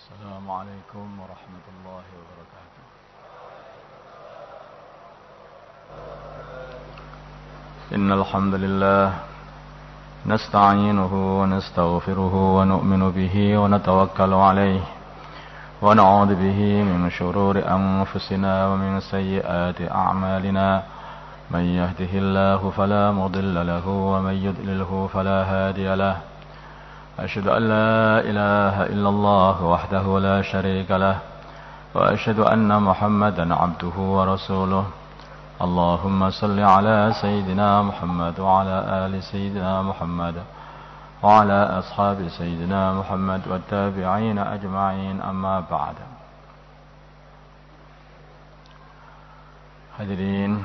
السلام عليكم ورحمة الله وبركاته. إن الحمد لله نستعينه ونستغفره ونؤمن به ونتوكل عليه ونعوذ به من شرور أنفسنا ومن سيئات أعمالنا. من يهده الله فلا مضل له ومن يضلله فلا هادي له. أشهد أن لا إله إلا الله وحده لا شريك له وأشهد أن محمدا عبده ورسوله. اللهم صل على سيدنا محمد وعلى آل سيدنا محمد وعلى أصحاب سيدنا محمد والتابعين أجمعين. أما بعد. Hadirin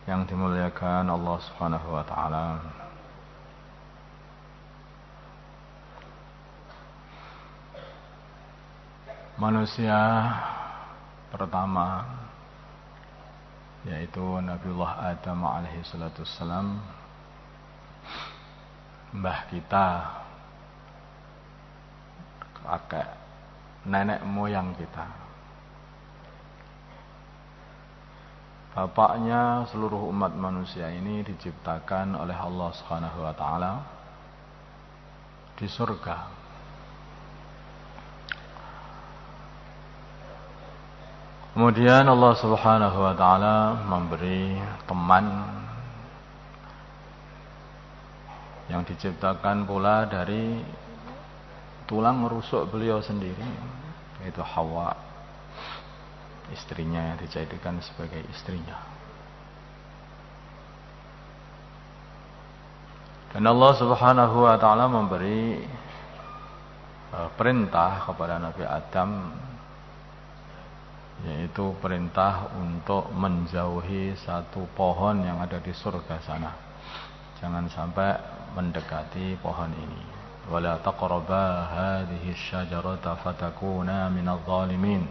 yang dimuliakan Allah Subhanahu wa taala. Manusia pertama yaitu Nabiullah Adam alaihi salatu wassalam, mbah kita, kakek nenek moyang kita, bapaknya seluruh umat manusia ini diciptakan oleh Allah Subhanahu wa taala di surga. Kemudian Allah Subhanahu wa taala memberi teman yang diciptakan pula dari tulang rusuk beliau sendiri, yaitu Hawa, istrinya yang dijadikan sebagai istrinya. Dan Allah Subhanahu wa taala memberi perintah kepada Nabi Adam, yaitu perintah untuk menjauhi satu pohon yang ada di surga sana. Jangan sampai mendekati pohon ini. Wala taqraba hadhihi asy-syajarata fatakuna minadh dhalimin.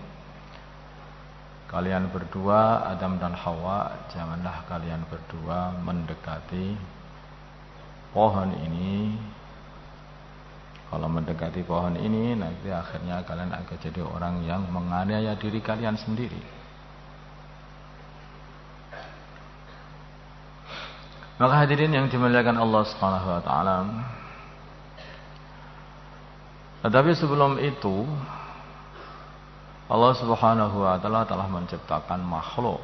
Kalian berdua, Adam dan Hawa, janganlah kalian berdua mendekati pohon ini. Kalau mendekati pohon ini, nanti akhirnya kalian akan jadi orang yang menganiaya diri kalian sendiri. Maka hadirin yang dimuliakan Allah Subhanahu wa taala. Tetapi sebelum itu, Allah Subhanahu wa taala telah menciptakan makhluk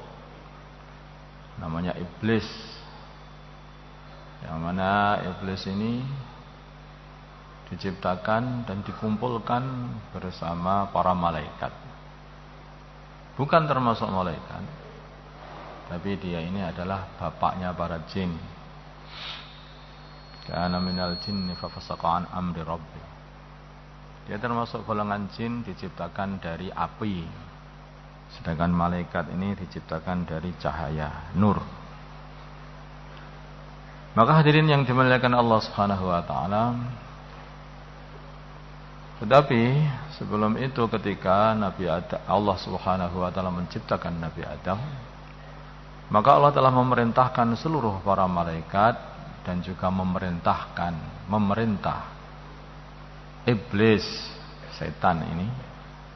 namanya iblis. Yang mana iblis ini diciptakan dan dikumpulkan bersama para malaikat. Bukan termasuk malaikat, tapi dia ini adalah bapaknya para jin. Kana minal jinni fafasaqa an amri rabbi. Dia termasuk golongan jin, diciptakan dari api. Sedangkan malaikat ini diciptakan dari cahaya, nur. Maka hadirin yang dimuliakan Allah Subhanahu wa taala, tetapi sebelum itu ketika Nabi Adam, Allah Subhanahu wa taala menciptakan Nabi Adam, maka Allah telah memerintahkan seluruh para malaikat dan juga memerintah iblis, setan ini,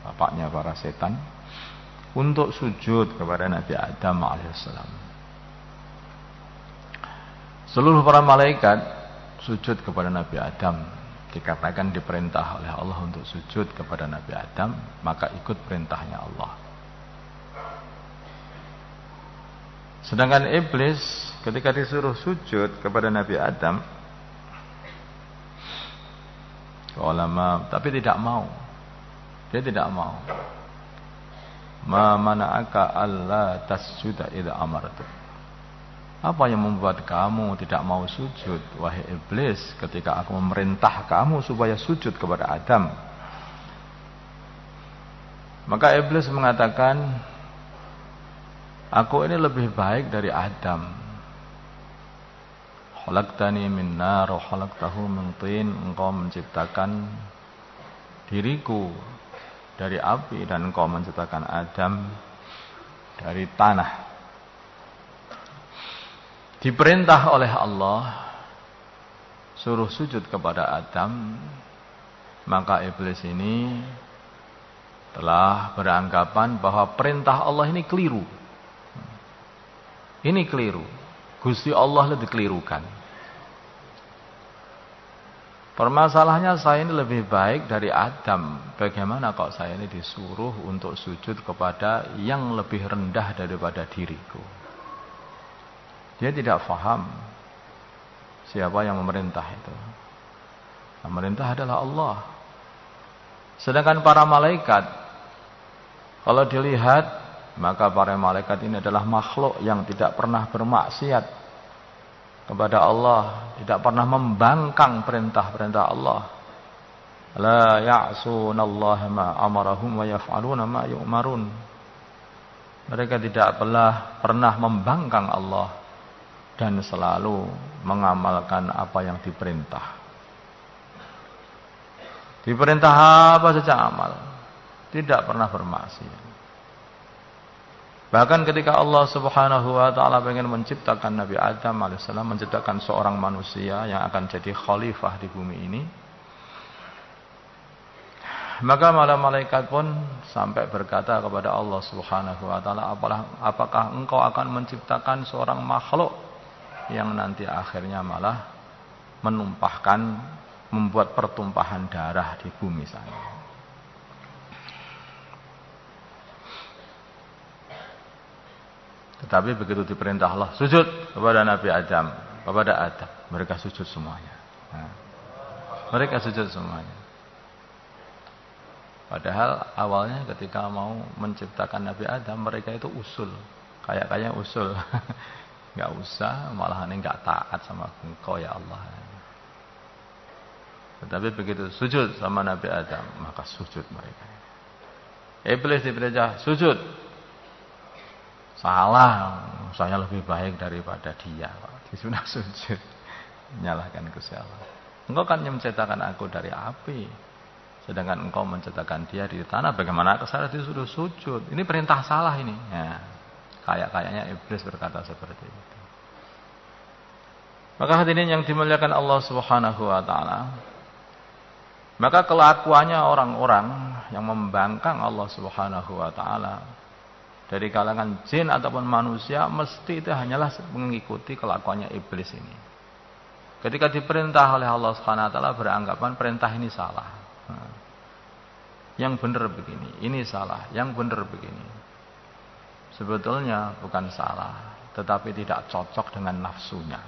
bapaknya para setan, untuk sujud kepada Nabi Adam alaihissalam. Seluruh para malaikat sujud kepada Nabi Adam. Dikatakan diperintah oleh Allah untuk sujud kepada Nabi Adam, maka ikut perintahnya Allah. Sedangkan iblis ketika disuruh sujud kepada Nabi Adam, tapi tidak mau. Dia tidak mau. Ma mana'aka alla tasjuda idza amartu. Apa yang membuat kamu tidak mau sujud, wahai iblis, ketika aku memerintah kamu supaya sujud kepada Adam? Maka iblis mengatakan, aku ini lebih baik dari Adam. Khalaqtani min nar wa khalaqtahu min tin. Engkau menciptakan diriku dari api dan engkau menciptakan Adam dari tanah. Diperintah oleh Allah suruh sujud kepada Adam, Maka iblis ini telah beranggapan bahwa perintah Allah ini keliru. Ini keliru. Gusti Allah lebih dikelirukan. Permasalahannya saya ini lebih baik dari Adam. Bagaimana kok saya ini disuruh untuk sujud kepada yang lebih rendah daripada diriku? Dia tidak faham siapa yang memerintah itu. Yang memerintah adalah Allah. Sedangkan para malaikat, kalau dilihat, maka para malaikat ini adalah makhluk yang tidak pernah bermaksiat kepada Allah, tidak pernah membangkang perintah-perintah Allah. La ya'sunallaha ma amarahum wa yaf'aluna ma yu'marun. Mereka tidak pernah membangkang Allah dan selalu mengamalkan apa yang diperintah. Diperintah apa saja amal, tidak pernah bermaksiat. Bahkan ketika Allah Subhanahu wa taala ingin menciptakan Nabi Adam alaihissalam, menciptakan seorang manusia yang akan jadi khalifah di bumi ini, maka malaikat pun sampai berkata kepada Allah Subhanahu wa taala, apakah engkau akan menciptakan seorang makhluk yang nanti akhirnya malah membuat pertumpahan darah di bumi sana. Tetapi begitu diperintah Allah sujud kepada Nabi Adam, kepada Adam, mereka sujud semuanya. Mereka sujud semuanya. Padahal awalnya ketika mau menciptakan Nabi Adam, mereka itu usul, kayak usul, nggak usah, malahan nggak taat sama Engkau ya Allah. Tetapi begitu sujud sama Nabi Adam, maka sujud mereka. Iblis diperintah sujud. Salah, saya lebih baik daripada dia. Disuruh sujud, menyalahkan Gusti Allah. Engkau kan yang menciptakan aku dari api, sedangkan engkau menciptakan dia di tanah. Bagaimana saya disuruh sujud? Ini perintah salah ini. Ya, kayaknya iblis berkata seperti itu. Maka hadirin yang dimuliakan Allah Subhanahu wa taala, maka kelakuannya orang-orang yang membangkang Allah Subhanahu wa taala dari kalangan jin ataupun manusia, mesti itu hanyalah mengikuti kelakuannya iblis ini. Ketika diperintah oleh Allah Subhanahu wa taala, beranggapan perintah ini salah. Yang benar begini, ini salah, yang benar begini. Sebetulnya bukan salah, tetapi tidak cocok dengan nafsunya.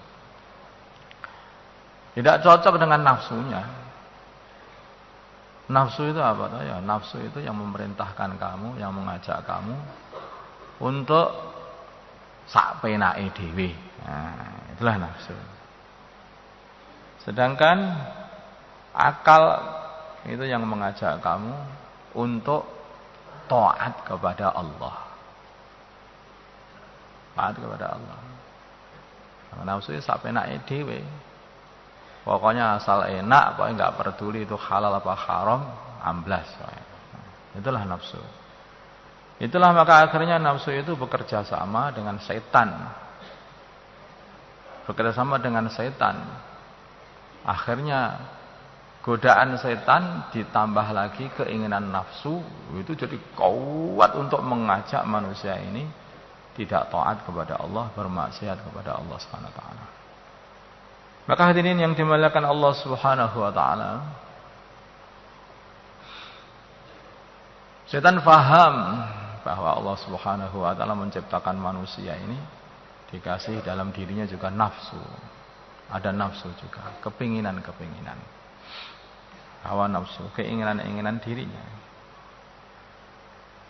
Tidak cocok dengan nafsunya. Nafsu itu apa? Ya, nafsu itu yang memerintahkan kamu, yang mengajak kamu untuk sak penake dhewe. Nah, itulah nafsu. Sedangkan akal itu yang mengajak kamu untuk taat kepada Allah. Taat kepada Allah. Nafsu itu sak penake dhewe. Pokoknya asal enak, pokoknya enggak peduli itu halal apa haram, amblas. Itulah nafsu. Itulah maka akhirnya nafsu itu bekerja sama dengan setan. Bekerja sama dengan setan. Akhirnya godaan setan ditambah lagi keinginan nafsu, itu jadi kuat untuk mengajak manusia ini tidak taat kepada Allah, bermaksiat kepada Allah Subhanahu wa taala. Maka hadirin yang dimuliakan Allah Subhanahu wa taala, setan faham bahwa Allah Subhanahu wa taala menciptakan manusia ini dikasih dalam dirinya juga nafsu. Ada nafsu juga, kepinginan-kepinginan. Hawa nafsu, keinginan-keinginan dirinya.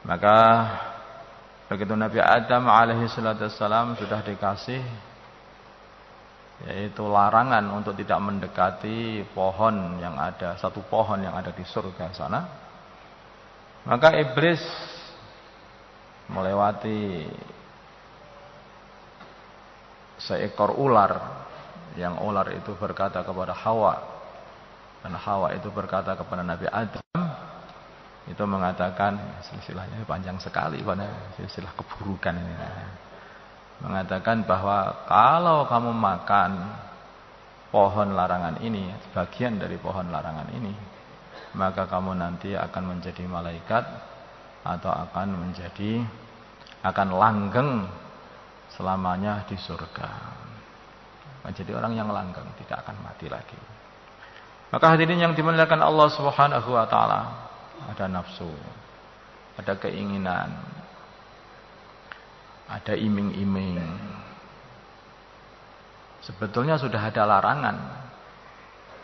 Maka begitu Nabi Adam alaihi salatu wassalam sudah dikasih yaitu larangan untuk tidak mendekati pohon yang ada, satu pohon yang ada di surga sana. Maka iblis melewati seekor ular, yang ular itu berkata kepada Hawa, dan Hawa itu berkata kepada Nabi Adam, itu mengatakan, silsilahnya panjang sekali pada silsilah keburukan ini, mengatakan bahwa kalau kamu makan pohon larangan ini, bagian dari pohon larangan ini, maka kamu nanti akan menjadi malaikat atau akan langgeng selamanya di surga. Menjadi orang yang langgeng, tidak akan mati lagi. Maka hadirin yang dimuliakan Allah Subhanahu wa taala, ada nafsu, ada keinginan, ada iming-iming. Sebetulnya sudah ada larangan,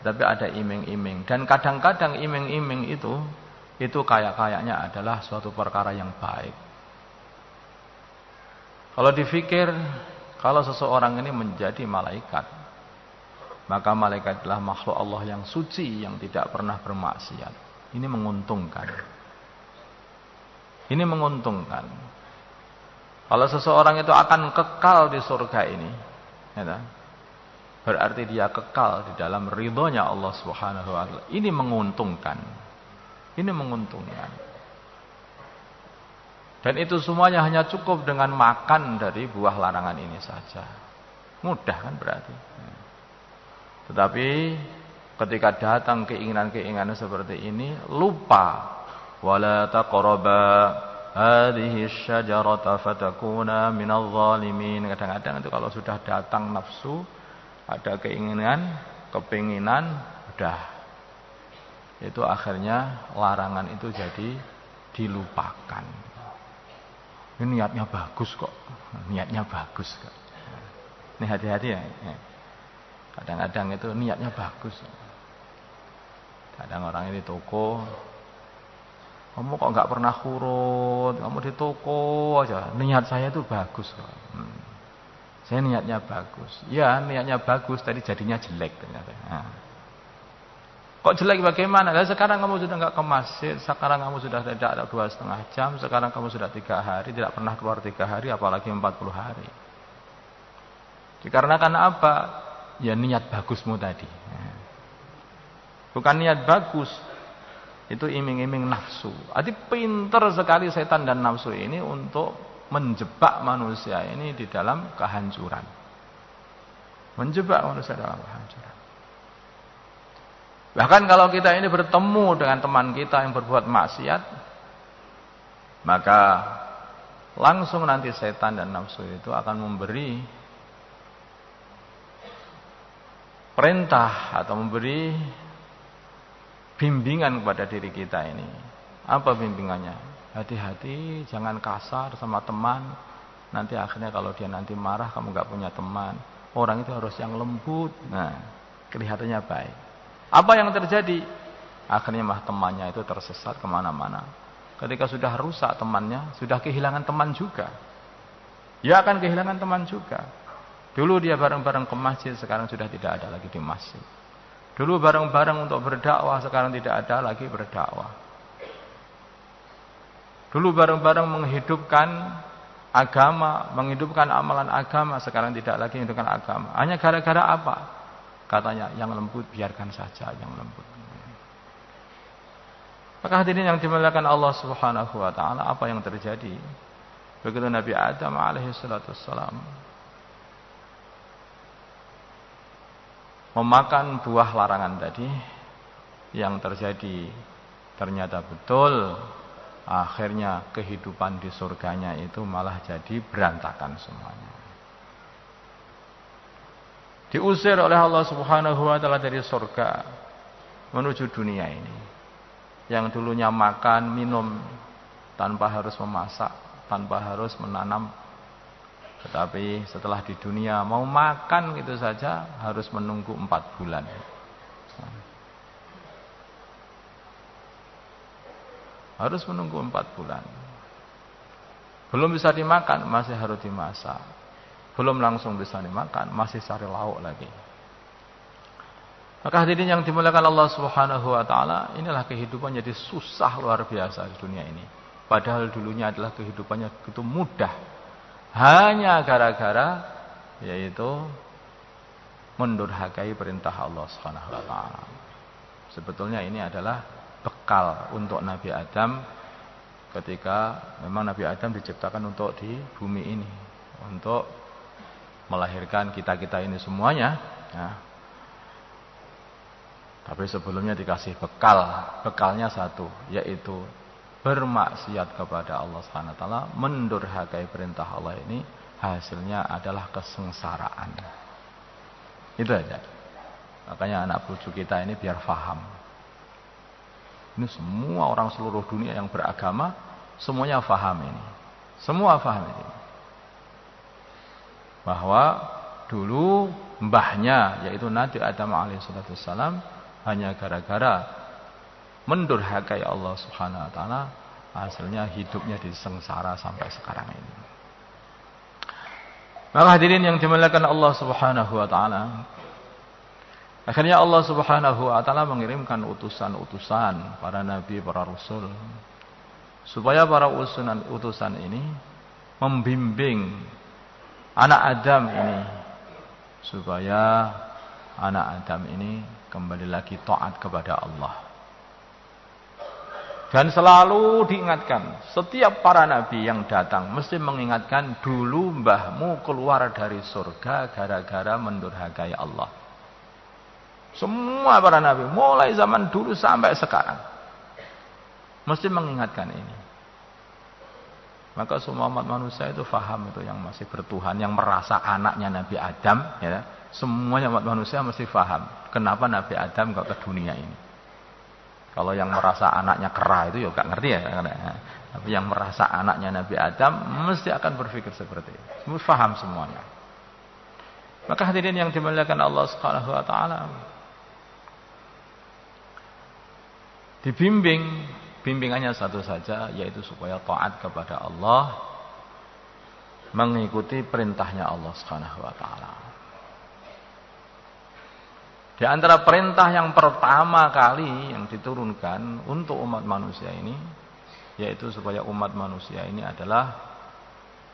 tapi ada iming-iming. Dan kadang-kadang iming-iming itu kayaknya adalah suatu perkara yang baik. Kalau dipikir, kalau seseorang ini menjadi malaikat, maka malaikat adalah makhluk Allah yang suci, yang tidak pernah bermaksiat. Ini menguntungkan. Ini menguntungkan. Kalau seseorang itu akan kekal di surga ini, ya, berarti dia kekal di dalam ridhonya Allah Subhanahu wa taala. Ini menguntungkan. Ini menguntungkan. Dan itu semuanya hanya cukup dengan makan dari buah larangan ini saja. Mudah kan berarti. Tetapi ketika datang keinginan-keinginan seperti ini, lupa. Wala taqraba hadhihi syajarata fatakuna minadh dhalimin. Kadang-kadang itu kalau sudah datang nafsu, ada keinginan, kepinginan, udah. Itu akhirnya larangan itu jadi dilupakan. Ini niatnya bagus kok. Niatnya bagus kok. Ini hati-hati ya. Kadang-kadang itu niatnya bagus. Kadang orang ini toko, kamu kok nggak pernah kurut, kamu di toko aja. Niat saya itu bagus kok. Saya niatnya bagus. Ya, niatnya bagus, tadi jadinya jelek ternyata. Kok jelek bagaimana? Nah, sekarang kamu sudah nggak ke masjid, sekarang kamu sudah tidak ada 2,5 jam, sekarang kamu sudah 3 hari, tidak pernah keluar 3 hari, apalagi 40 hari. Dikarenakan apa? Ya niat bagusmu tadi. Bukan niat bagus, itu iming-iming nafsu. Jadi pinter sekali setan dan nafsu ini untuk menjebak manusia ini di dalam kehancuran. Menjebak manusia dalam kehancuran. Bahkan kalau kita ini bertemu dengan teman kita yang berbuat maksiat, maka langsung nanti setan dan nafsu itu akan memberi perintah atau memberi bimbingan kepada diri kita ini. Apa bimbingannya? Hati-hati, jangan kasar sama teman. Nanti akhirnya kalau dia nanti marah, kamu gak punya teman. Orang itu harus yang lembut. Nah, kelihatannya baik. Apa yang terjadi? Akhirnya temannya itu tersesat kemana-mana. Ketika sudah rusak temannya, sudah kehilangan teman juga. Dia akan kehilangan teman juga. Dulu dia bareng-bareng ke masjid, sekarang sudah tidak ada lagi di masjid. Dulu bareng-bareng untuk berdakwah, sekarang tidak ada lagi berdakwah. Dulu bareng-bareng menghidupkan agama, menghidupkan amalan agama, sekarang tidak lagi menghidupkan agama. Hanya gara-gara apa? Katanya, yang lembut biarkan saja, yang lembut. Maka hadirin yang dimuliakan Allah Subhanahu wa taala, apa yang terjadi? Begitu Nabi Adam alaihi salatu wassalam memakan buah larangan tadi, yang terjadi ternyata betul, akhirnya kehidupan di surganya itu malah jadi berantakan semuanya. Diusir oleh Allah Subhanahu wa taala dari surga menuju dunia ini. Yang dulunya makan, minum tanpa harus memasak, tanpa harus menanam. Tetapi setelah di dunia mau makan gitu saja harus menunggu 4 bulan. Harus menunggu 4 bulan. Belum bisa dimakan, masih harus dimasak. Belum langsung bisa dimakan, masih cari lauk lagi. Maka hadirin yang dimuliakan Allah Subhanahu wa taala, inilah kehidupan jadi susah luar biasa di dunia ini. Padahal dulunya adalah kehidupannya begitu mudah. Hanya gara-gara yaitu mendurhakai perintah Allah Subhanahu wa taala. Sebetulnya ini adalah bekal untuk Nabi Adam ketika memang Nabi Adam diciptakan untuk di bumi ini, untuk melahirkan kita-kita ini semuanya, ya. Tapi sebelumnya dikasih bekal. Bekalnya satu, yaitu bermaksiat kepada Allah Subhanahu wa taala, mendurhakai perintah Allah ini hasilnya adalah kesengsaraan. Itu aja. Makanya anak cucu kita ini biar faham. Ini semua orang seluruh dunia yang beragama semuanya faham ini. Semua faham ini. Bahwa dulu mbahnya yaitu Nabi Adam alaihissalam hanya gara-gara mendurhakai Allah Subhanahu wa taala, hasilnya hidupnya disengsara sampai sekarang ini. Maka hadirin yang dimuliakan Allah Subhanahu wa taala, akhirnya Allah Subhanahu wa taala mengirimkan utusan-utusan para nabi, para rasul, supaya para utusan ini membimbing anak Adam ini supaya anak Adam ini kembali lagi taat kepada Allah. Dan selalu diingatkan, setiap para nabi yang datang mesti mengingatkan, dulu mbahmu keluar dari surga gara-gara mendurhakai Allah. Semua para nabi mulai zaman dulu sampai sekarang mesti mengingatkan ini. Maka semua umat manusia itu faham itu, yang masih bertuhan, yang merasa anaknya Nabi Adam, ya, semuanya umat manusia mesti faham kenapa Nabi Adam kok ke dunia ini. Kalau yang merasa anaknya kera itu ya gak ngerti ya. Tapi yang merasa anaknya Nabi Adam mesti akan berpikir seperti itu. Semua faham semuanya. Maka hadirin yang dimuliakan Allah Subhanahu wa taala, dibimbing, bimbingannya satu saja, yaitu supaya taat kepada Allah, mengikuti perintahnya Allah Subhanahu wa taala. Di antara perintah yang pertama kali yang diturunkan untuk umat manusia ini, yaitu supaya umat manusia ini adalah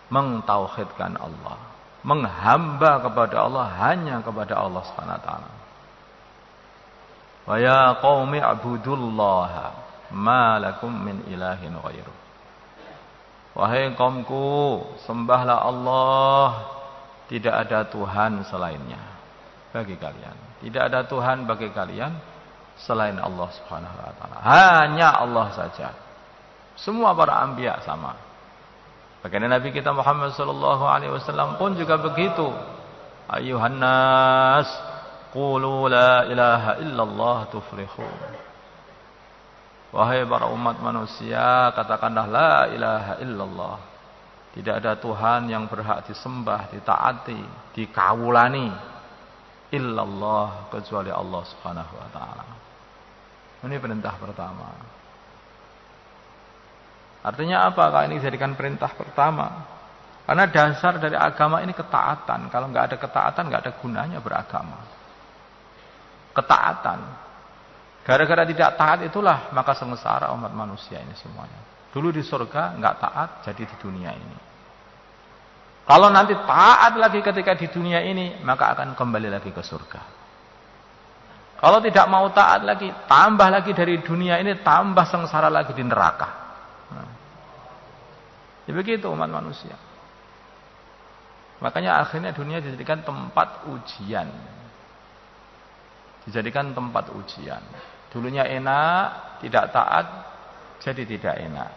mentauhidkan Allah, menghamba kepada Allah, hanya kepada Allah Subhanahu wa taala. Wa ya qaumi ibudullaha ma lakum min ilahin ghairuh. Wahai kaumku, sembahlah Allah, tidak ada Tuhan selainnya bagi kalian. Tidak ada Tuhan bagi kalian selain Allah Subhanahu wa taala. Hanya Allah saja. Semua para anbiya sama. Bagaimana Nabi kita Muhammad sallallahu alaihi wasallam pun juga begitu. Ayuhan nas, qulu la ilaha illallah tuflihu. Wahai para umat manusia, katakanlah la ilaha illallah. Tidak ada Tuhan yang berhak disembah, ditaati, dikawulani illallah, kecuali Allah Subhanahu wa taala. Ini perintah pertama. Artinya apa kalau ini dijadikan perintah pertama? Karena dasar dari agama ini ketaatan. Kalau nggak ada ketaatan, nggak ada gunanya beragama. Ketaatan. Gara-gara tidak taat itulah maka sengsara umat manusia ini semuanya. Dulu di surga nggak taat, jadi di dunia ini. Kalau nanti taat lagi ketika di dunia ini, maka akan kembali lagi ke surga. Kalau tidak mau taat lagi, tambah lagi dari dunia ini, tambah sengsara lagi di neraka. Nah, ya begitu umat manusia. Makanya akhirnya dunia dijadikan tempat ujian. Dijadikan tempat ujian. Dulunya enak, tidak taat, jadi tidak enak.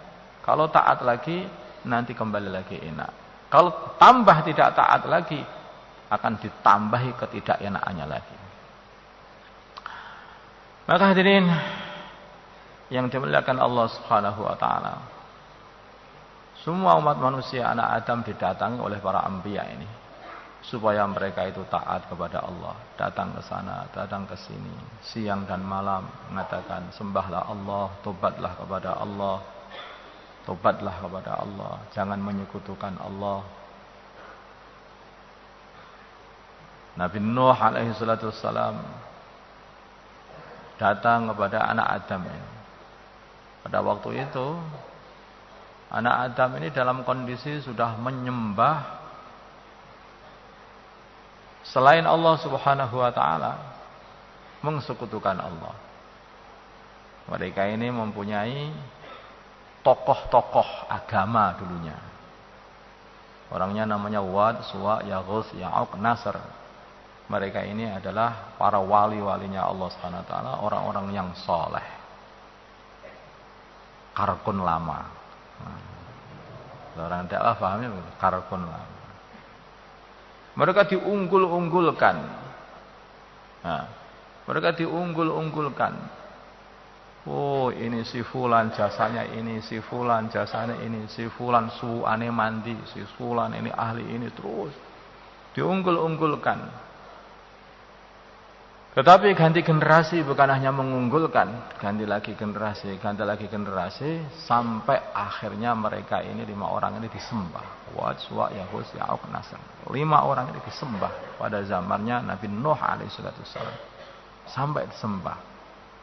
Kalau taat lagi, nanti kembali lagi enak. Kalau tambah tidak taat lagi, akan ditambahi ketidakenakannya lagi. Maka hadirin yang dimuliakan Allah Subhanahu wa taala, semua umat manusia anak Adam didatangi oleh para anbiya ini supaya mereka itu taat kepada Allah, datang ke sana, datang ke sini, siang dan malam mengatakan sembahlah Allah, tobatlah kepada Allah. Tobatlah kepada Allah, jangan menyekutukan Allah. Nabi Nuh alaihi salatu wassalam datang kepada anak Adam ini. Pada waktu itu anak Adam ini dalam kondisi sudah menyembah selain Allah Subhanahu wa taala, mengsekutukan Allah. Mereka ini mempunyai tokoh-tokoh agama dulunya. Orangnya namanya Wad, Suwa, Yaghus, Ya'uq, Nasr. mereka ini adalah para wali-walinya Allah Subhanahu wa taala, orang-orang yang soleh. Karkun lama. Orang dakwah pahamnya karkun lama. Mereka diunggul-unggulkan. Nah, mereka diunggul-unggulkan. Oh, ini si fulan jasanya ini, si fulan jasanya ini, si fulan suane mandi, si fulan ini ahli ini, terus diunggul-unggulkan. Tetapi ganti generasi bukan hanya mengunggulkan, ganti lagi generasi, sampai akhirnya mereka ini 5 orang ini disembah. Wajwa, Yahus, Ya'uq, Nasr. 5 orang ini disembah pada zamannya Nabi Nuh alaihissalam. Sampai disembah.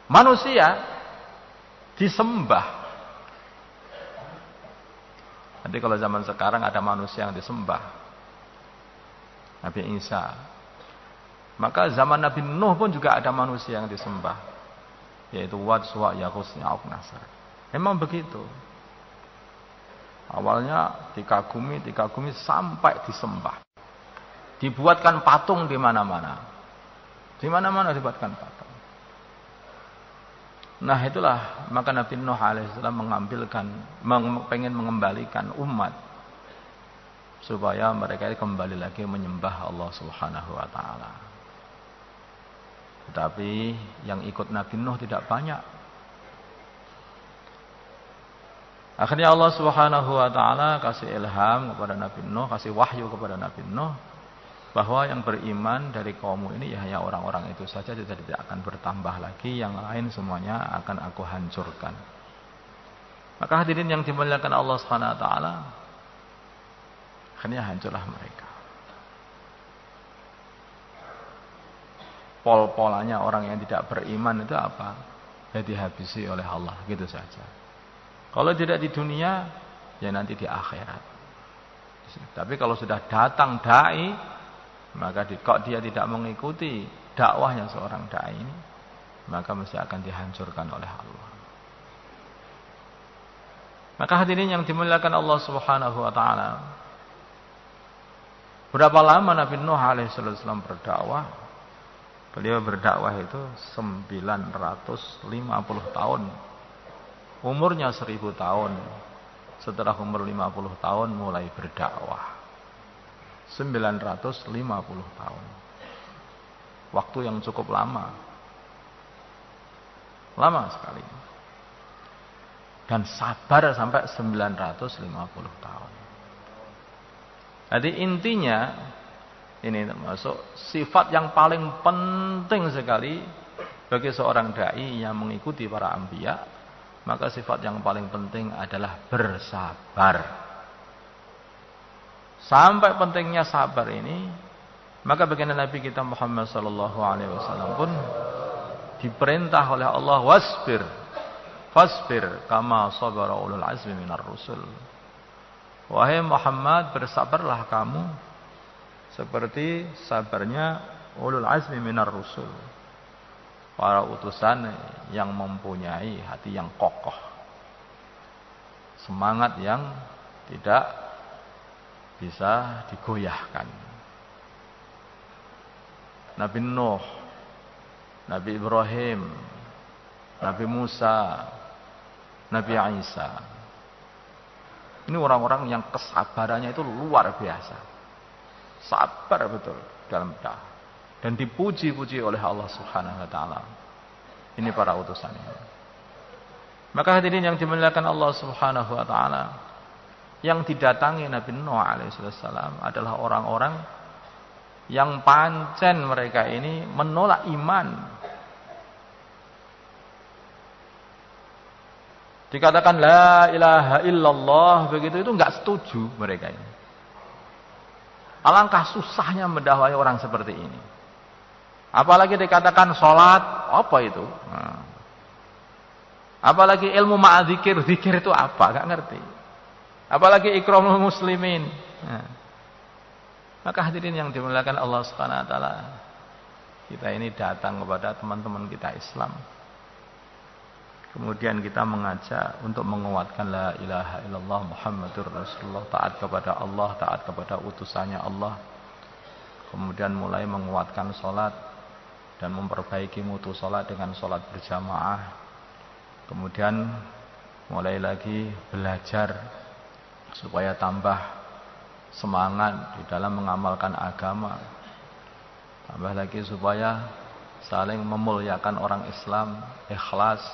Manusia disembah. Nanti kalau zaman sekarang ada manusia yang disembah. Nabi Isa. Maka zaman Nabi Nuh pun juga ada manusia yang disembah. Yaitu Wad, Suwa, Yahus, Ya'uq, Nasr. Memang begitu. Awalnya dikagumi sampai disembah. Dibuatkan patung di mana-mana. Di mana-mana dibuatkan patung. Nah itulah maka Nabi Nuh alaihissalam pengen mengembalikan umat supaya mereka kembali lagi menyembah Allah Subhanahu wa taala. Tetapi yang ikut Nabi Nuh tidak banyak. Akhirnya Allah Subhanahu wa taala kasih ilham kepada Nabi Nuh, kasih wahyu kepada Nabi Nuh bahwa yang beriman dari kaummu ini ya hanya orang-orang itu saja, tidak akan bertambah lagi, yang lain semuanya akan aku hancurkan. Maka hadirin yang dimuliakan Allah Subhanahu wa taala, akhirnya hancurlah mereka. Pol-polanya orang yang tidak beriman itu apa? Ya dihabisi oleh Allah, gitu saja. Kalau tidak di dunia, ya nanti di akhirat. Tapi kalau sudah datang dai, maka kok dia tidak mengikuti dakwahnya seorang dai ini, maka mesti akan dihancurkan oleh Allah. Maka hadirin yang dimuliakan Allah Subhanahu wa taala, berapa lama Nabi Nuh alaihissalam berdakwah? Beliau berdakwah itu 950 tahun. Umurnya 1000 tahun. Setelah umur 50 tahun mulai berdakwah. 950 tahun. Waktu yang cukup lama. Lama sekali. Dan sabar sampai 950 tahun. Jadi intinya ini termasuk sifat yang paling penting sekali bagi seorang dai yang mengikuti para anbiya. Maka sifat yang paling penting adalah bersabar. Sampai pentingnya sabar ini, maka baginda Nabi kita Muhammad sallallahu alaihi wasallam pun diperintah oleh Allah, fasbir kama sabara ulul azmi minar rusul. Wahai Muhammad, bersabarlah kamu seperti sabarnya ulul azmi minar rusul, para utusan yang mempunyai hati yang kokoh, semangat yang tidak bisa digoyahkan. Nabi Nuh, Nabi Ibrahim, Nabi Musa, Nabi Isa, ini orang-orang yang kesabarannya itu luar biasa. Sabar betul dalam dakwah dan dipuji-puji oleh Allah Subhanahu wa taala. Ini para utusan ini. Maka hadirin yang dimuliakan Allah Subhanahu wa taala, yang didatangi Nabi Nuh alaihissalam adalah orang-orang yang pancen mereka ini menolak iman. Dikatakan la ilaha illallah begitu, itu enggak setuju mereka ini. Alangkah susahnya mendakwai orang seperti ini. Apalagi dikatakan sholat, apa itu? Nah. Apalagi ilmu ma'adzikir, zikir itu apa? Gak ngerti. Apalagi ikramul muslimin. Nah. Maka hadirin yang dimuliakan Allah Subhanahu wa taala, kita ini datang kepada teman-teman kita Islam. Kemudian kita mengajak untuk menguatkan la ilaha illallah Muhammadur Rasulullah, taat kepada Allah, taat kepada utusannya Allah. kemudian mulai menguatkan sholat dan memperbaiki mutu sholat dengan sholat berjamaah, kemudian mulai lagi belajar supaya tambah semangat di dalam mengamalkan agama, tambah lagi supaya saling memuliakan orang Islam, ikhlas,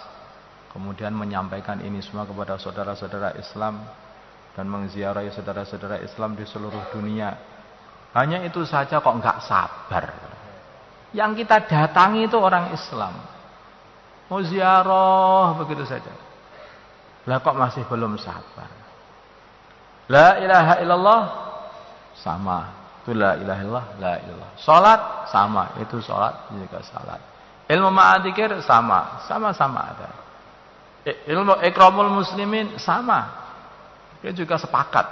kemudian menyampaikan ini semua kepada saudara-saudara Islam dan mengziarahi saudara-saudara Islam di seluruh dunia. Hanya itu saja kok enggak sabar. Yang kita datangi itu orang Islam, mau ziarah begitu saja. Lah kok masih belum sabar. La ilaha illallah sama, itu la ilaha illallah, la ilallah. Salat sama, itu salat juga salat. Ilmu ma'adzikir sama-sama ada. Ilmu ikramul muslimin sama. Dia juga sepakat.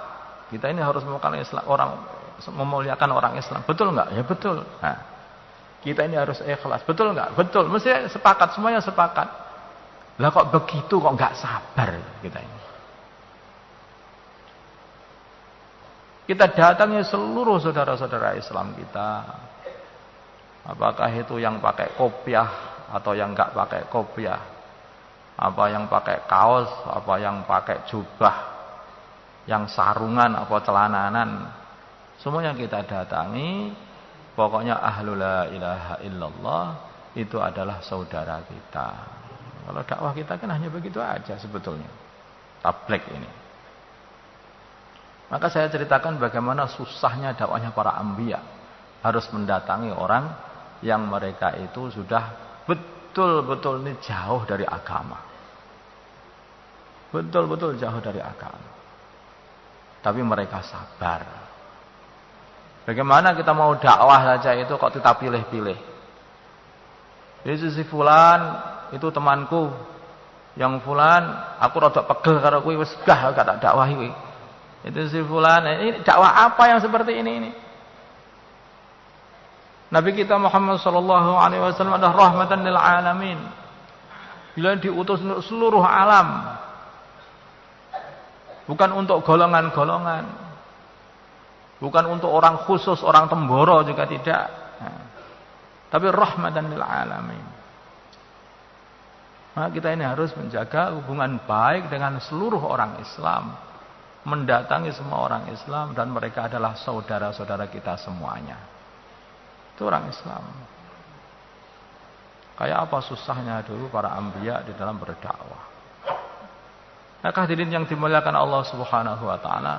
Kita ini harus memuliakan orang Islam. Betul enggak? Ya betul. Nah, kita ini harus ikhlas. Betul enggak? Betul. Mesti sepakat, semuanya sepakat. Lah kok begitu kok enggak sabar kita ini. Kita datangi seluruh saudara-saudara Islam kita. Apakah itu yang pakai kopiah atau yang enggak pakai kopiah? Apa yang pakai kaos, apa yang pakai jubah, yang sarungan, apa celananan. Semua yang kita datangi, pokoknya ahlul la ilaha illallah itu adalah saudara kita. Kalau dakwah kita kan hanya begitu aja sebetulnya. Tabligh ini. Maka saya ceritakan bagaimana susahnya dakwahnya para anbiya. Harus mendatangi orang yang mereka itu sudah betul-betul ini jauh dari agama. Betul-betul jauh dari agama. Tapi mereka sabar. Bagaimana kita mau dakwah saja itu kok kita pilih-pilih. Jadi si fulan itu temanku, yang fulan aku rada pegel karo kuwi wis gah gak tak dakwahi kuwi. Itu si fulan, ini dakwah apa yang seperti ini? Nabi kita Muhammad sallallahu alaihi wasallam adalah rahmatan lil alamin. Beliau diutus untuk seluruh alam. Bukan untuk golongan-golongan. Bukan untuk orang khusus, orang Temboro juga tidak. Tapi rahmatan lil alamin. Maka kita ini harus menjaga hubungan baik dengan seluruh orang Islam. Mendatangi semua orang Islam dan mereka adalah saudara-saudara kita semuanya. Itu orang Islam. Kayak apa susahnya dulu para anbiya di dalam berdakwah. Nah, hadirin yang dimuliakan Allah Subhanahu wa taala,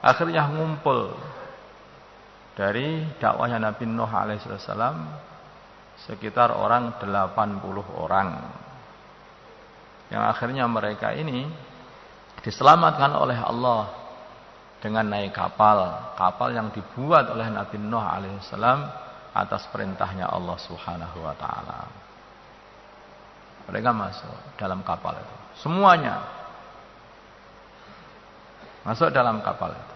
akhirnya ngumpul dari dakwahnya Nabi Nuh alaihi salam sekitar orang 80 orang. Yang akhirnya mereka ini diselamatkan oleh Allah dengan naik kapal yang dibuat oleh Nabi Nuh alaihi salam atas perintahnya Allah Subhanahu wa taala. Mereka masuk dalam kapal itu. Semuanya masuk dalam kapal itu.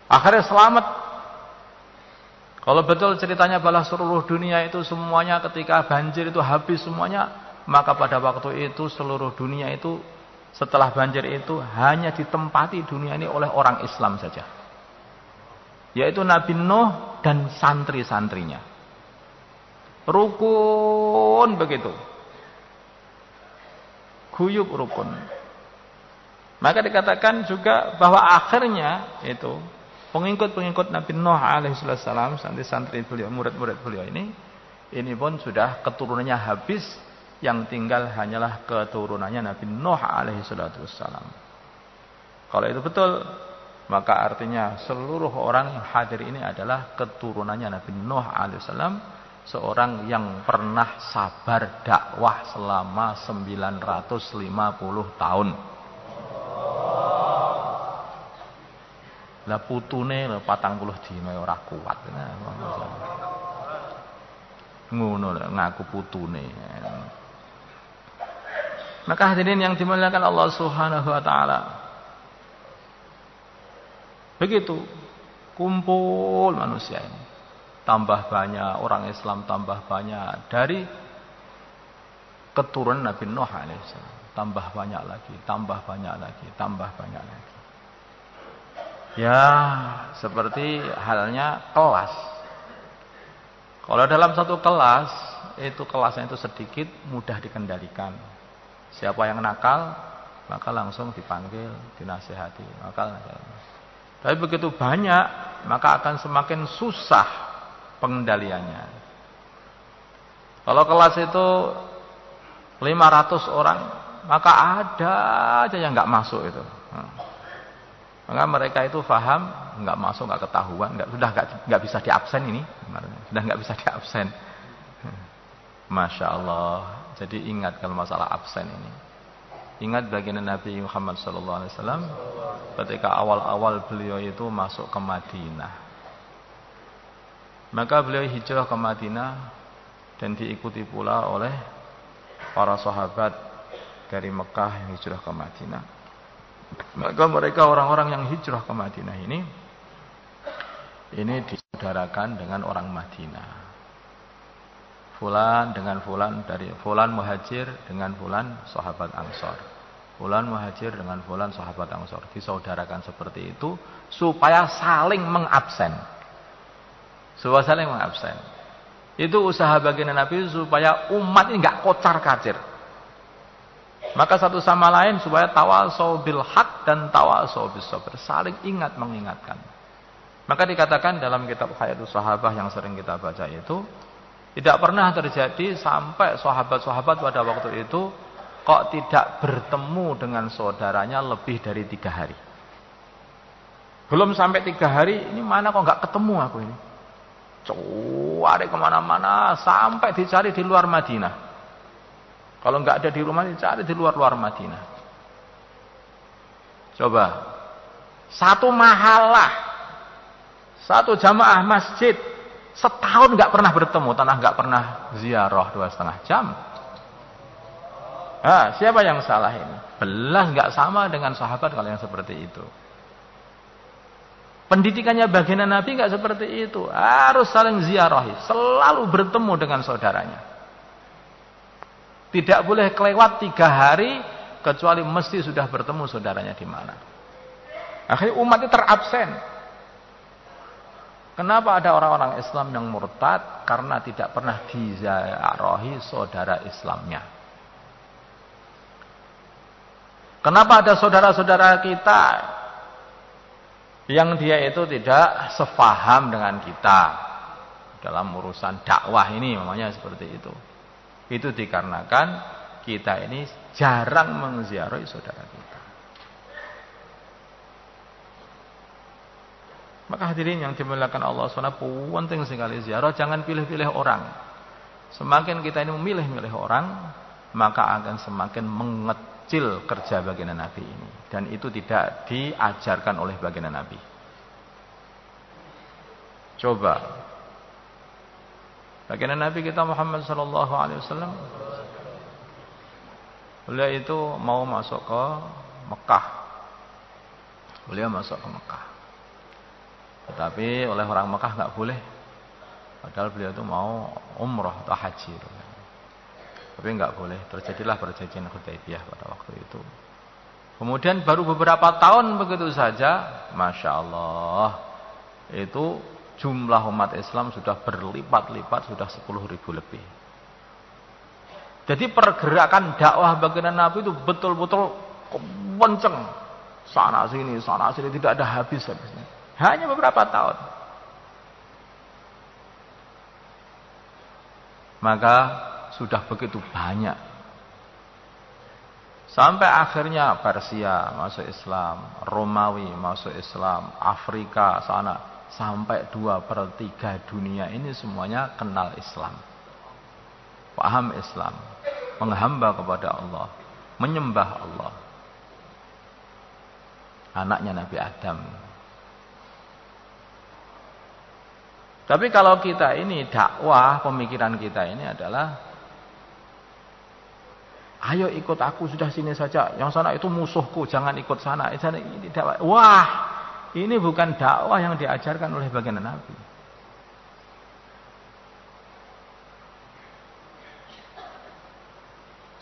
Akhirnya selamat. Kalau betul ceritanya bahwa seluruh dunia itu semuanya ketika banjir itu habis semuanya, maka pada waktu itu seluruh dunia itu setelah banjir itu hanya ditempati dunia ini oleh orang Islam saja. Yaitu Nabi Nuh dan santri-santrinya. Rukun begitu. Guyub rukun. Maka dikatakan juga bahwa akhirnya itu pengikut-pengikut Nabi Nuh alaihi salam, santri-santri beliau, murid-murid beliau ini pun sudah keturunannya habis, yang tinggal hanyalah keturunannya Nabi Nuh alaihi salam. Kalau itu betul, maka artinya seluruh orang yang hadir ini adalah keturunannya Nabi Nuh alaihi salam, seorang yang pernah sabar dakwah selama 950 tahun. Lah putune 40 dina ora kuat. Ngono lho ngaku putune. Maka hadirin yang dimuliakan Allah Subhanahu wa taala. Begitu kumpul manusia ini. Tambah banyak orang Islam, tambah banyak dari keturunan Nabi Nuh alaihissalam. Tambah banyak lagi, tambah banyak lagi, tambah banyak lagi. Ya, seperti halnya kelas. Kalau dalam satu kelas, itu kelasnya itu sedikit, mudah dikendalikan. Siapa yang nakal, maka langsung dipanggil, dinasihati. Tapi begitu banyak, maka akan semakin susah pengendaliannya. Kalau kelas itu 500 orang, maka ada aja yang nggak masuk itu. Maka mereka itu paham, nggak masuk, nggak ketahuan, sudah nggak bisa diabsen ini, sudah nggak bisa diabsen. Masya Allah. Jadi ingat kalau masalah absen ini. Ingat baginda Nabi Muhammad SAW ketika awal-awal beliau itu masuk ke Madinah. Maka beliau hijrah ke Madinah dan diikuti pula oleh para sahabat dari Mekah yang hijrah ke Madinah. Maka mereka orang-orang yang hijrah ke Madinah ini disaudarakan dengan orang Madinah. Fulan dengan fulan, dari fulan muhajir dengan fulan sahabat Ansor. Fulan muhajir dengan fulan sahabat Ansor. Disaudarakan seperti itu supaya saling mengabsen. Supaya saling mengabsen. Itu usaha baginda Nabi supaya umat ini enggak kocar-kacir. Maka satu sama lain supaya tawasau bil haq dan tawasau bis sabr, saling ingat mengingatkan. Maka dikatakan dalam kitab Hayatus Sahabah yang sering kita baca itu, tidak pernah terjadi sampai sahabat-sahabat pada waktu itu kok tidak bertemu dengan saudaranya lebih dari 3 hari. Belum sampai 3 hari, ini mana kok nggak ketemu aku ini. Cari kemana-mana sampai dicari di luar Madinah. Kalau nggak ada di rumah, dicari di luar Madinah. Coba, satu mahalah, satu jamaah masjid, setahun nggak pernah bertemu, tanah nggak pernah ziarah 2,5 jam. Siapa yang salah ini? Belas nggak sama dengan sahabat kalau yang seperti itu. Pendidikannya baginda Nabi nggak seperti itu. Harus saling ziarahi, selalu bertemu dengan saudaranya. Tidak boleh kelewat 3 hari kecuali mesti sudah bertemu saudaranya di mana. Akhirnya umat itu terabsen. Kenapa ada orang-orang Islam yang murtad? Karena tidak pernah diziarahi saudara Islamnya. Kenapa ada saudara-saudara kita yang dia itu tidak sefaham dengan kita dalam urusan dakwah ini, namanya seperti itu. Itu dikarenakan kita ini jarang menziarahi saudara kita. Maka hadirin yang dimuliakan Allah SWT, penting sekali ziarah, jangan pilih-pilih orang. Semakin kita ini memilih-milih orang, maka akan semakin mengecil kerja baginda Nabi ini. Dan itu tidak diajarkan oleh baginda Nabi. Coba baginda Nabi kita Muhammad SAW, beliau itu mau masuk ke Mekah. Beliau masuk ke Mekah. Tetapi oleh orang Mekah nggak boleh. Padahal beliau itu mau umrah atau haji. Tapi nggak boleh. Terjadilah perjanjian Hudaybiyah pada waktu itu. Kemudian baru beberapa tahun begitu saja, Masya Allah, itu jumlah umat Islam sudah berlipat-lipat, sudah 10.000 lebih. Jadi pergerakan dakwah baginda Nabi itu betul-betul kenceng. Sana sini, tidak ada habis-habisnya. Hanya beberapa tahun. Maka sudah begitu banyak. Sampai akhirnya Persia masuk Islam, Romawi masuk Islam, Afrika sana. Sampai 2/3 dunia ini semuanya kenal Islam. Paham Islam. Menghamba kepada Allah. Menyembah Allah. Anaknya Nabi Adam. Tapi kalau kita ini dakwah, pemikiran kita ini adalah, ayo ikut aku, sudah sini saja. Yang sana itu musuhku, jangan ikut sana. Ini dakwah. Wah, ini bukan dakwah yang diajarkan oleh baginda Nabi.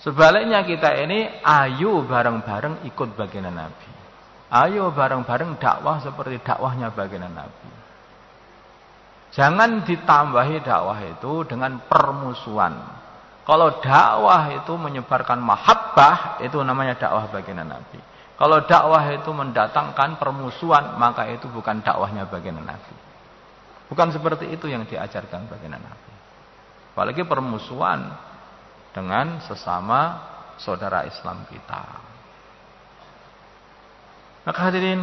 Sebaliknya kita ini ayo bareng-bareng ikut baginda Nabi. Ayo bareng-bareng dakwah seperti dakwahnya baginda Nabi. Jangan ditambahi dakwah itu dengan permusuhan. Kalau dakwah itu menyebarkan mahabbah, itu namanya dakwah baginda Nabi. Kalau dakwah itu mendatangkan permusuhan, maka itu bukan dakwahnya baginda Nabi. Bukan seperti itu yang diajarkan baginda Nabi. Apalagi permusuhan dengan sesama saudara Islam kita. Maka hadirin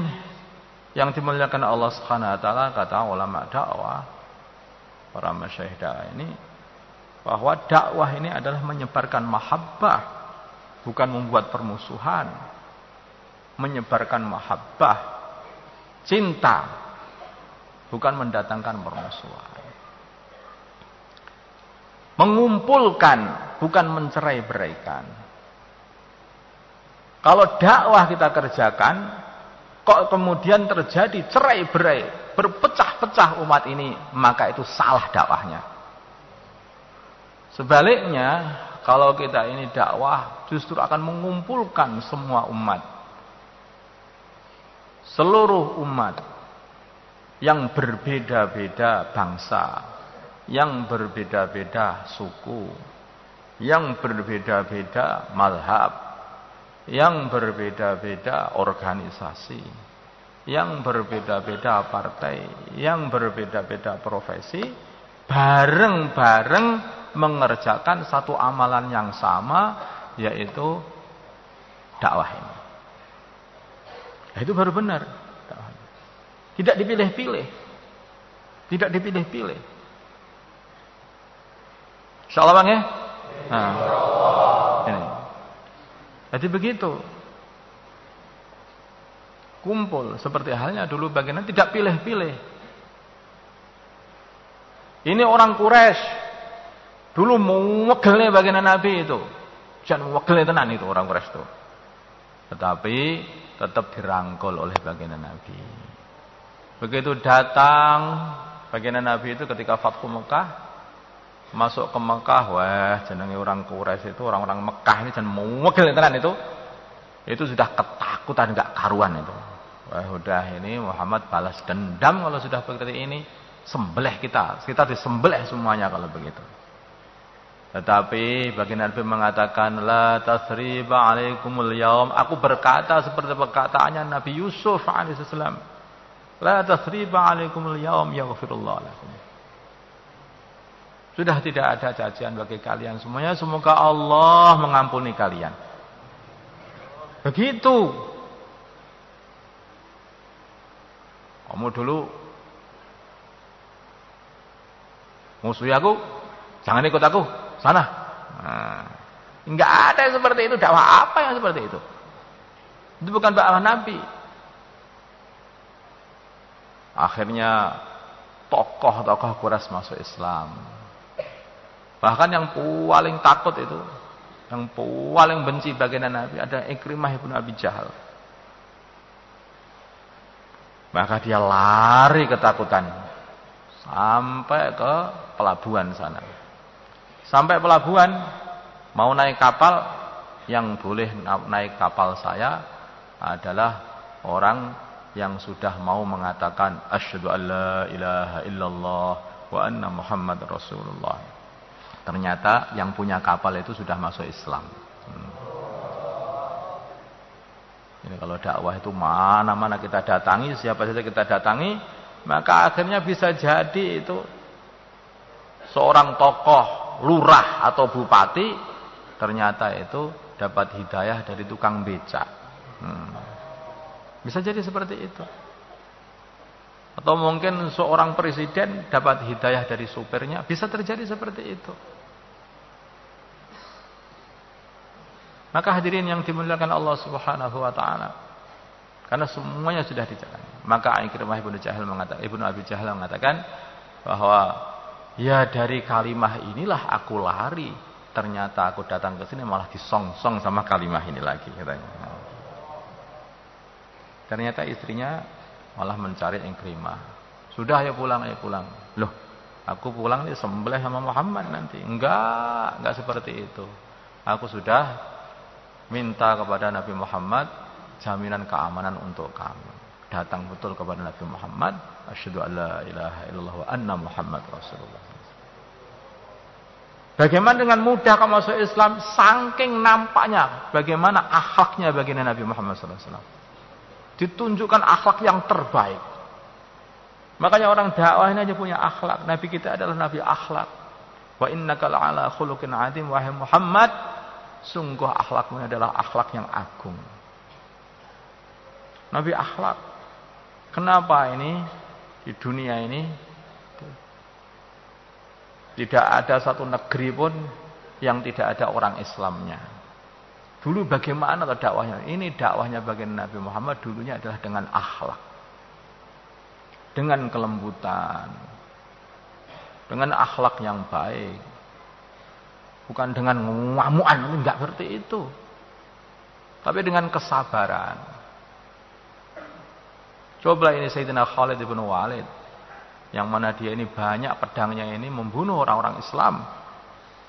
yang dimuliakan Allah Subhanahu wa taala, kata ulama dakwah, para masyayikh dakwah ini, bahwa dakwah ini adalah menyebarkan mahabbah, bukan membuat permusuhan. Menyebarkan mahabbah, cinta, bukan mendatangkan permusuhan. Mengumpulkan, bukan mencerai-beraikan. Kalau dakwah kita kerjakan, kok kemudian terjadi cerai-berai, berpecah-pecah umat ini, maka itu salah dakwahnya. Sebaliknya, kalau kita ini dakwah justru akan mengumpulkan semua umat. Seluruh umat yang berbeda-beda bangsa, yang berbeda-beda suku, yang berbeda-beda mazhab, yang berbeda-beda organisasi, yang berbeda-beda partai, yang berbeda-beda profesi, bareng-bareng mengerjakan satu amalan yang sama, yaitu dakwah ini. Nah, itu baru benar. Tidak dipilih-pilih. Tidak dipilih-pilih. Insyaallah Bang ya? Nah, ini. Jadi begitu. Kumpul seperti halnya dulu bagian tidak pilih-pilih. Ini orang Quraisy. Dulu mewegelnya bagian Nabi itu. Jangan mewegelnya tenan itu orang Quraisy itu. Tetapi tetap dirangkul oleh baginda Nabi. Begitu datang baginda Nabi itu ketika Fathu Mekah, masuk ke Mekah, wah jenenge orang Quraisy itu, orang-orang Mekah ini jangan mewegel tenan itu sudah ketakutan enggak karuan itu. Wah udah ini Muhammad balas dendam kalau sudah seperti ini, sembelih kita disembelih semuanya kalau begitu. Tetapi baginda Nabi mengatakan la tasriba alaikumul yaum. Aku berkata seperti perkataannya Nabi Yusuf alaihissalam. La tasriba alaikumul yaum yaghfirullah lakum. Sudah tidak ada cacian bagi kalian semuanya, semoga Allah mengampuni kalian. Begitu. Kamu dulu musuhi aku, jangan ikut aku. Sana. Nah, enggak ada yang seperti itu. Dakwah apa yang seperti itu? Itu bukan dakwah Nabi. Akhirnya tokoh-tokoh Quraisy masuk Islam. Bahkan yang paling takut itu, yang paling benci baginda Nabi ada Ikrimah ibn Abi Jahal. Maka dia lari ketakutan sampai ke pelabuhan sana. Sampai pelabuhan, mau naik kapal, yang boleh naik kapal saya adalah orang yang sudah mau mengatakan asyhadu an la ilaha illallah wa anna Muhammad Rasulullah. Ternyata yang punya kapal itu sudah masuk Islam. Ini kalau dakwah itu mana-mana kita datangi, siapa saja kita datangi, maka akhirnya bisa jadi itu seorang tokoh lurah atau bupati ternyata itu dapat hidayah dari tukang becak. Bisa jadi seperti itu. Atau mungkin seorang presiden dapat hidayah dari supirnya, bisa terjadi seperti itu. Maka hadirin yang dimuliakan Allah Subhanahu wa taala, karena semuanya sudah dijalani. Maka Ikrimah Ibnu Abi Jahal mengatakan bahwa ya dari kalimah inilah aku lari. Ternyata aku datang ke sini malah disongsong sama kalimah ini lagi katanya. Ternyata istrinya malah mencari Ikrimah. Sudah ya pulang, ayo pulang. Loh, aku pulang nih sembelih sama Muhammad nanti. Enggak seperti itu. Aku sudah minta kepada Nabi Muhammad jaminan keamanan untuk kamu. Datang betul kepada Nabi Muhammad, asyhadu an la ilaha illallah wa anna Muhammad Rasulullah. Bagaimana dengan mudah kamu masuk Islam, saking nampaknya bagaimana akhlaknya baginda Nabi Muhammad SAW. Ditunjukkan akhlak yang terbaik. Makanya orang dakwah ini aja punya akhlak. Nabi kita adalah Nabi akhlak. Wa innaka la'ala khuluqin 'adzim, wahai Muhammad, sungguh akhlakmu adalah akhlak yang agung. Nabi akhlak. Kenapa ini di dunia ini tidak ada satu negeri pun yang tidak ada orang Islamnya? Dulu bagaimana dakwahnya? Ini dakwahnya baginda Nabi Muhammad dulunya adalah dengan akhlak. Dengan kelembutan. Dengan akhlak yang baik. Bukan dengan ngamuan, enggak seperti itu. Tapi dengan kesabaran. Coba ini Sayyidina Khalid bin Walid, yang mana dia ini banyak pedangnya ini membunuh orang-orang Islam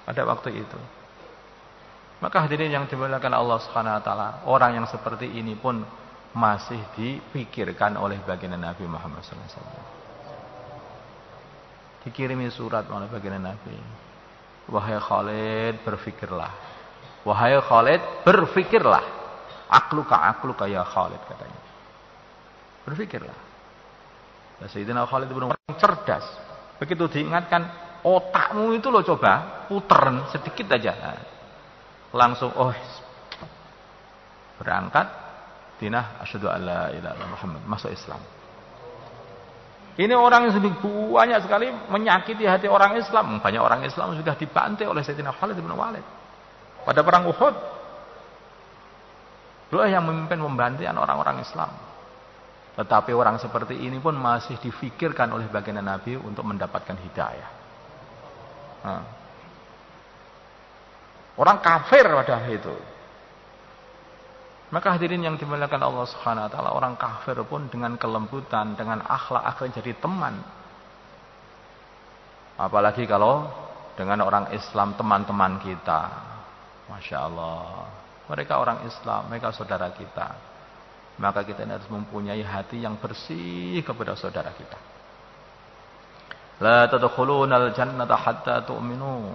pada waktu itu. Maka hadirin yang dimuliakan Allah Subhanahu wa taala, orang yang seperti ini pun masih dipikirkan oleh baginda Nabi Muhammad SAW. Dikirimi surat oleh baginda Nabi. Wahai Khalid, berfikirlah. Wahai Khalid, berfikirlah. Akluka ya Khalid, katanya. Berfikirlah. Dan Sayyidina Khalid bin Walid cerdas. Begitu diingatkan, otakmu itu loh coba puteran sedikit aja. Langsung berangkat dinah asyhadu alla ilaha illallah Muhammad, masuk Islam. Ini orang yang sedikit banyak sekali menyakiti hati orang Islam. Banyak orang Islam sudah dibantai oleh Sayyidina Khalid bin Walid pada perang Uhud. Beliau yang memimpin pembantian orang-orang Islam. Tetapi orang seperti ini pun masih difikirkan oleh baginda Nabi untuk mendapatkan hidayah. Orang kafir padahal itu. Maka hadirin yang dimuliakan Allah Subhanahu wa taala, orang kafir pun dengan kelembutan, dengan akhlak akan jadi teman. Apalagi kalau dengan orang Islam, teman-teman kita. Masya Allah. Mereka orang Islam, mereka saudara kita. Maka kita harus mempunyai hati yang bersih kepada saudara kita. La tadkhulunal jannata hatta tu'minu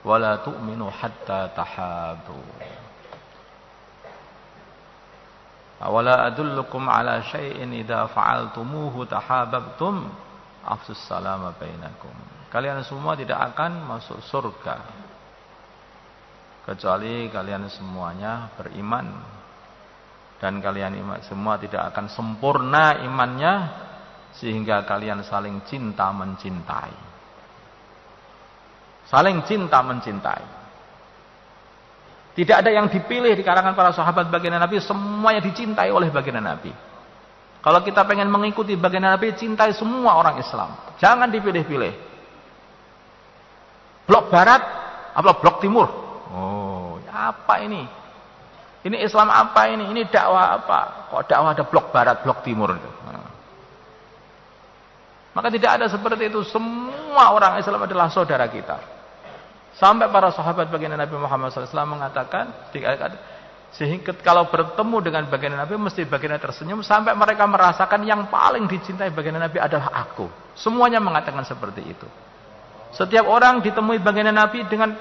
wa la tu'minu hatta tahabu. Awala adullukum ala syai'in idza fa'altumuhu tahabbtum afsus salama bainakum. Kalian semua tidak akan masuk surga kecuali kalian semuanya beriman, dan kalian semua tidak akan sempurna imannya sehingga kalian saling cinta mencintai. Saling cinta mencintai. Tidak ada yang dipilih di kalangan para sahabat baginda Nabi, semuanya dicintai oleh baginda Nabi. Kalau kita pengen mengikuti baginda Nabi, cintai semua orang Islam. Jangan dipilih-pilih. Blok barat apa blok timur? Oh, apa ini? Ini Islam apa ini? Ini dakwah apa? Kok dakwah ada blok barat, blok timur itu? Maka tidak ada seperti itu. Semua orang Islam adalah saudara kita. Sampai para sahabat baginda Nabi Muhammad SAW mengatakan, sehingga kalau bertemu dengan baginda Nabi, mesti baginda tersenyum, sampai mereka merasakan yang paling dicintai baginda Nabi adalah aku. Semuanya mengatakan seperti itu. Setiap orang ditemui baginda Nabi dengan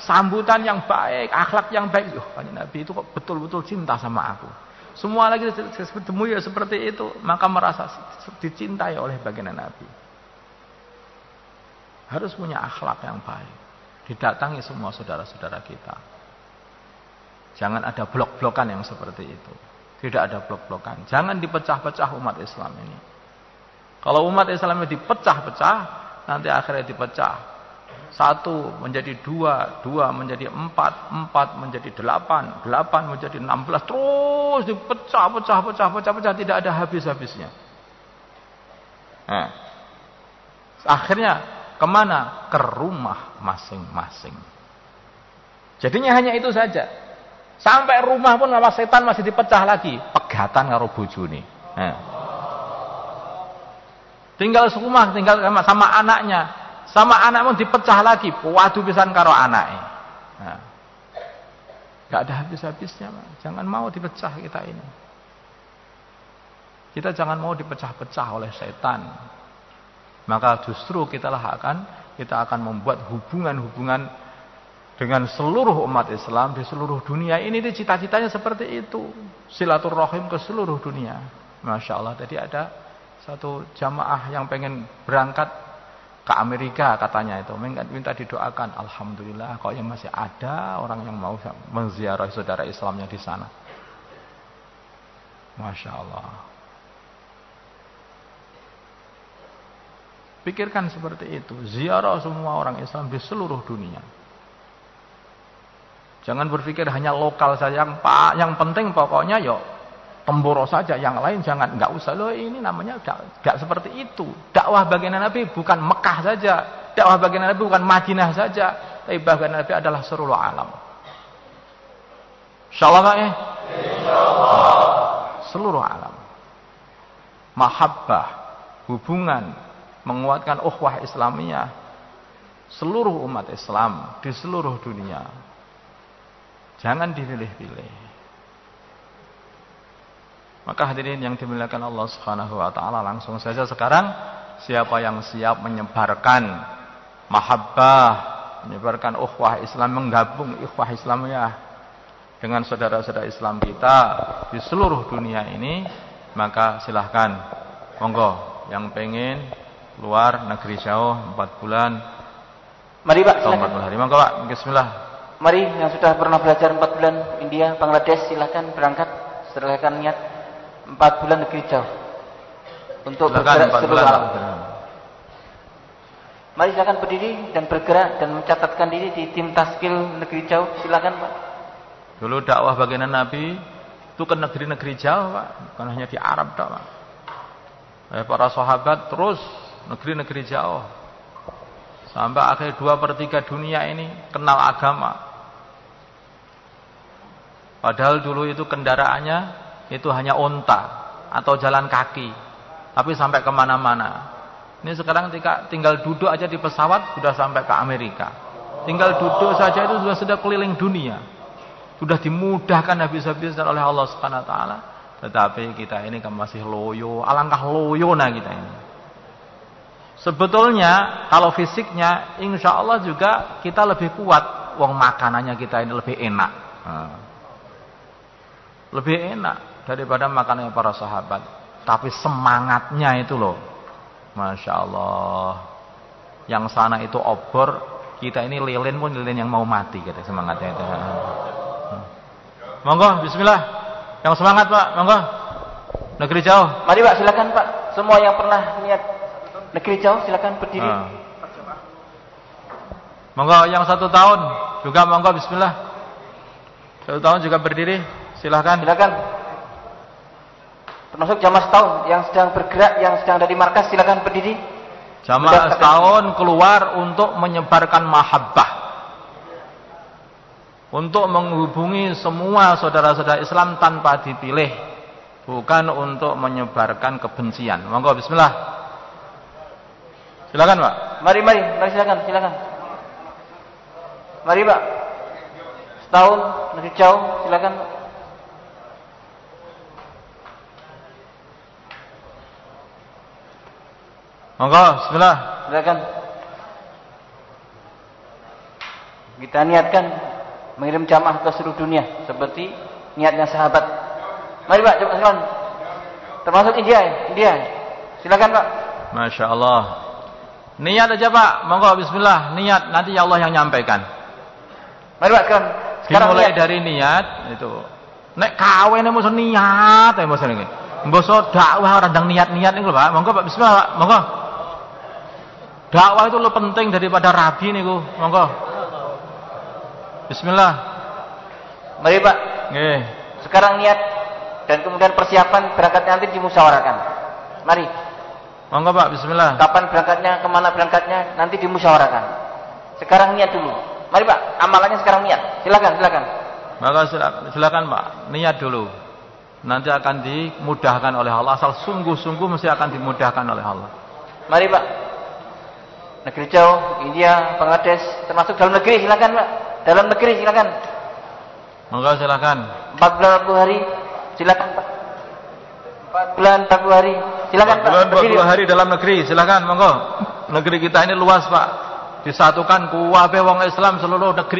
sambutan yang baik, akhlak yang baik. Baginda Nabi itu kok betul-betul cinta sama aku. Semua lagi bertemu ya seperti itu, maka merasa dicintai oleh baginda Nabi. Harus punya akhlak yang baik. Didatangi semua saudara-saudara kita. Jangan ada blok-blokan yang seperti itu. Tidak ada blok-blokan. Jangan dipecah-pecah umat Islam ini. Kalau umat Islam ini dipecah-pecah, nanti akhirnya dipecah. 1 menjadi 2, 2 menjadi 4, 4 menjadi 8, 8 menjadi 16, terus dipecah-pecah, tidak ada habis-habisnya. Nah, akhirnya kemana? Ke rumah masing-masing. Jadinya hanya itu saja. Sampai rumah pun sama setan masih dipecah lagi. Pegatan karo bojone. Nah. Tinggal rumah, tinggal sama anaknya. Sama anak pun dipecah lagi. Waduh pisan karo anake. Nah. Nggak ada habis-habisnya, Pak. Jangan mau dipecah kita ini. Kita jangan mau dipecah-pecah oleh setan. Maka justru kita akan membuat hubungan-hubungan dengan seluruh umat Islam di seluruh dunia. Ini cita-citanya seperti itu. Silaturahim ke seluruh dunia. Masya Allah. Tadi ada satu jamaah yang pengen berangkat ke Amerika katanya itu. Minta didoakan. Alhamdulillah kok yang masih ada orang yang mau menziarahi saudara Islamnya di sana. Masya Allah. Pikirkan seperti itu. Ziarah semua orang Islam di seluruh dunia. Jangan berpikir hanya lokal saja. Yang penting pokoknya Temboro saja. Yang lain jangan. Enggak usah. Loh ini namanya enggak seperti itu. Dakwah baginda Nabi bukan Mekah saja. Dakwah baginda Nabi bukan Madinah saja. Tapi baginda Nabi adalah seluruh alam. Insyaallah Pak ya? Insyaallah. Seluruh alam. Mahabbah. Hubungan. Menguatkan ukhuwah Islamiyah seluruh umat Islam di seluruh dunia. Jangan dipilih-pilih. Maka hadirin yang dimuliakan Allah Subhanahu wa taala, langsung saja sekarang siapa yang siap menyebarkan mahabbah, menyebarkan ukhuwah Islam, menggabung ukhuwah Islamiyah dengan saudara-saudara Islam kita di seluruh dunia ini, maka silahkan monggo yang pengen luar negeri jauh 4 bulan. Mari Pak, silakan. 4 hari. Monggo Pak, bismillah. Mari yang sudah pernah belajar 4 bulan India, Bangladesh, silakan berangkat. Silakan niat 4 bulan negeri jauh untuk bergerak seluruh alam. Mari silakan berdiri dan bergerak dan mencatatkan diri di tim taskil negeri jauh. Silakan Pak. Dulu dakwah baginda Nabi itu ke negeri-negeri jauh Pak, bukan hanya di Arab Pak. Para sahabat terus negeri-negeri jauh sampai akhir 2/3 dunia ini kenal agama. Padahal dulu itu kendaraannya itu hanya unta atau jalan kaki, tapi sampai kemana-mana. Ini sekarang tinggal duduk aja di pesawat sudah sampai ke Amerika. Tinggal duduk saja itu sudah keliling dunia. Sudah dimudahkan habis-habisan oleh Allah Subhanahu wa taala. Tetapi kita ini kan masih loyo, alangkah loyona kita ini. Sebetulnya kalau fisiknya insya Allah juga kita lebih kuat. Wong makanannya kita ini lebih enak. Lebih enak daripada makanannya para sahabat. Tapi semangatnya itu loh. Masya Allah. Yang sana itu obor. Kita ini lilin pun lilin yang mau mati gitu, semangatnya itu. Monggo bismillah. Yang semangat Pak, monggo. Negeri jauh. Mari Pak, silakan Pak. Semua yang pernah niat negeri jauh silakan berdiri. Monggo yang 1 tahun juga monggo bismillah. 1 tahun juga berdiri, silakan. Silakan. Termasuk jamaah setahun yang sedang bergerak, yang sedang ada di markas, silakan berdiri. Jamaah setahun keluar untuk menyebarkan mahabbah, untuk menghubungi semua saudara-saudara Islam tanpa dipilih, bukan untuk menyebarkan kebencian. Monggo bismillah. Silakan Pak. Mari silakan. Mari Pak. Setahun negeri jauh, silakan. Monggo, bismillah. Silakan. Kita niatkan mengirim jamaah ke seluruh dunia seperti niatnya sahabat. Mari Pak, coba silakan. Termasuk India. Silakan Pak. Masya Allah. Niat aja Pak, monggo bismillah, niat, nanti Allah yang nyampaikan. Mari Pak, sekarang dimulai niat. dari niat itu. Nek kawin mesti niat, mesti niki. Mbok dakwah ora ndang niat-niat niku lho Pak. Monggo Pak bismillah Pak, monggo. Dakwah itu lebih penting daripada rabi niku. Monggo. Bismillah. Mari Pak. Nggih. Sekarang niat dan kemudian persiapan berangkat nanti dimusyawarahkan. Mari. Monggo Pak, bismillah. Kapan berangkatnya, kemana berangkatnya, nanti dimusyawarahkan. Sekarang niat dulu. Mari Pak, amalannya sekarang niat. Silakan. Maka silakan Pak, niat dulu. Nanti akan dimudahkan oleh Allah. Asal sungguh-sungguh mesti akan dimudahkan oleh Allah. Mari Pak. Negeri jauh, India, Bangladesh, termasuk dalam negeri silakan Pak. Dalam negeri silakan. Monggo silakan. 4 bulan 40 hari. Silakan Pak. 4 bulan 40 hari. Silakan Pak. 4 bulan 40 hari dalam negeri, silakan monggo. Negeri kita ini luas Pak. Disatukan kuwabe wong Islam seluruh negeri.